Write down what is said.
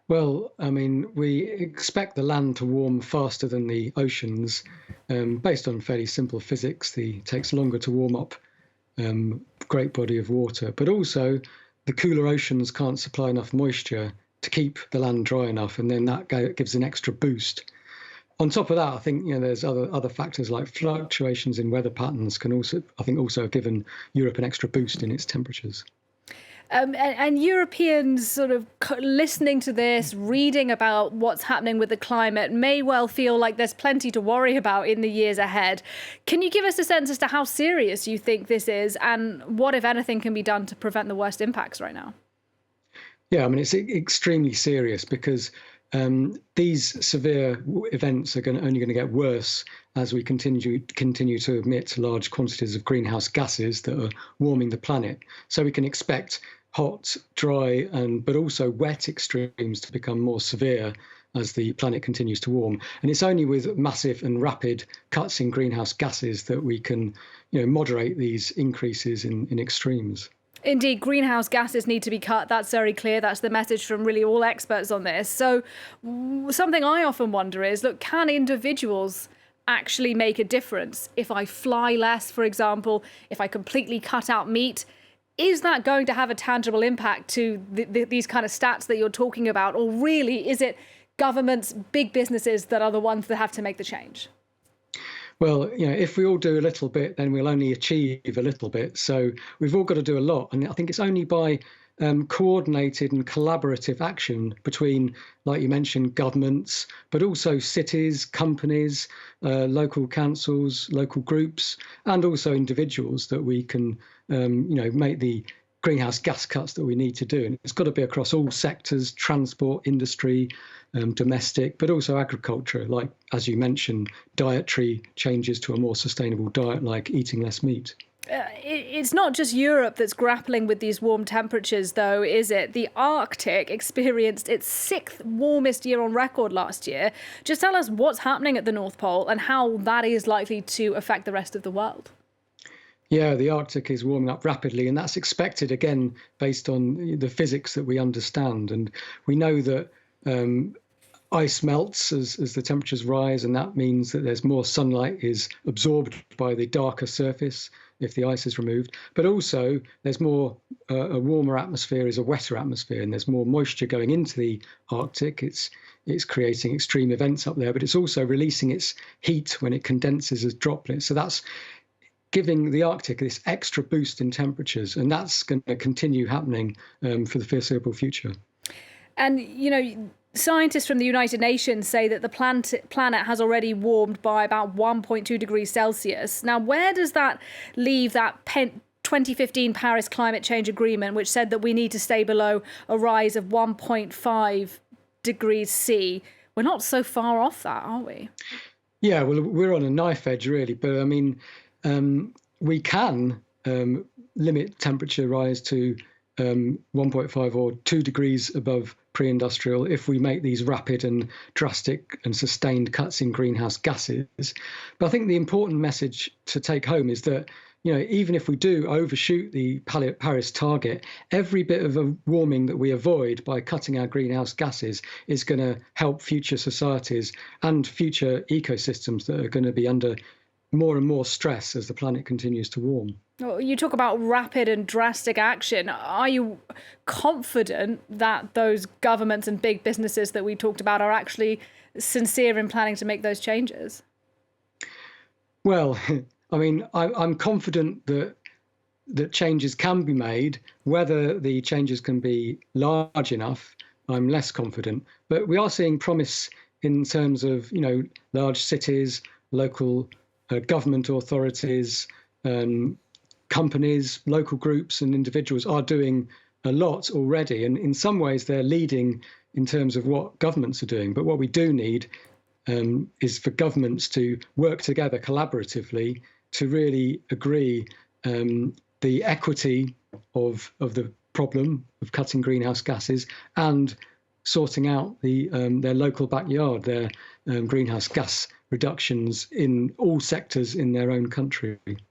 Well, I mean, we expect the land to warm faster than the oceans, based on fairly simple physics. It takes longer to warm up great body of water, but also the cooler oceans can't supply enough moisture to keep the land dry enough, and then that gives an extra boost. On top of that, I think there's other factors like fluctuations in weather patterns can also, I think, also have given Europe an extra boost in its temperatures. And Europeans sort of listening to this, reading about what's happening with the climate, may well feel like there's plenty to worry about in the years ahead. Can you give us a sense as to how serious you think this is and what, if anything, can be done to prevent the worst impacts right now? Yeah, I mean, it's extremely serious because these severe events are only going to get worse as we continue to emit large quantities of greenhouse gases that are warming the planet. So we can expect hot, dry, but also wet extremes to become more severe as the planet continues to warm. And it's only with massive and rapid cuts in greenhouse gases that we can, moderate these increases in extremes. Indeed, greenhouse gases need to be cut. That's very clear. That's the message from really all experts on this. So something I often wonder is, look, can individuals actually make a difference? If I fly less, for example, if I completely cut out meat, is that going to have a tangible impact to these kind of stats that you're talking about? Or really, is it governments, big businesses that are the ones that have to make the change? Well, if we all do a little bit, then we'll only achieve a little bit. So we've all got to do a lot. And I think it's only by coordinated and collaborative action between, like you mentioned, governments, but also cities, companies, local councils, local groups, and also individuals that we can, make the greenhouse gas cuts that we need to do. And it's got to be across all sectors: transport, industry, domestic, but also agriculture, like, as you mentioned, dietary changes to a more sustainable diet, like eating less meat. It's not just Europe that's grappling with these warm temperatures, though, is it? The Arctic experienced its sixth warmest year on record last year. Just tell us what's happening at the North Pole and how that is likely to affect the rest of the world. Yeah, the Arctic is warming up rapidly, and that's expected, again, based on the physics that we understand. And we know that ice melts as the temperatures rise, and that means that there's more sunlight is absorbed by the darker surface if the ice is removed. But also there's more, a warmer atmosphere is a wetter atmosphere, and there's more moisture going into the Arctic. It's creating extreme events up there, but it's also releasing its heat when it condenses as droplets. So that's giving the Arctic this extra boost in temperatures, and that's going to continue happening for the foreseeable future. And, scientists from the United Nations say that the planet has already warmed by about 1.2 degrees Celsius. Now, where does that leave that 2015 Paris Climate Change Agreement, which said that we need to stay below a rise of 1.5 degrees C? We're not so far off that, are we? Yeah, well, we're on a knife edge, really. But I mean, we can limit temperature rise to 1.5 or 2 degrees above pre-industrial if we make these rapid and drastic and sustained cuts in greenhouse gases. But I think the important message to take home is that, even if we do overshoot the Paris target, every bit of a warming that we avoid by cutting our greenhouse gases is going to help future societies and future ecosystems that are going to be under more and more stress as the planet continues to warm. You talk about rapid and drastic action. Are you confident that those governments and big businesses that we talked about are actually sincere in planning to make those changes? Well, I mean, I'm confident that changes can be made. Whether the changes can be large enough, I'm less confident. But we are seeing promise in terms of, large cities, local government authorities, companies, local groups and individuals are doing a lot already. And in some ways, they're leading in terms of what governments are doing. But what we do need is for governments to work together collaboratively to really agree the equity of the problem of cutting greenhouse gases and sorting out their local backyard, their greenhouse gas reductions in all sectors in their own country.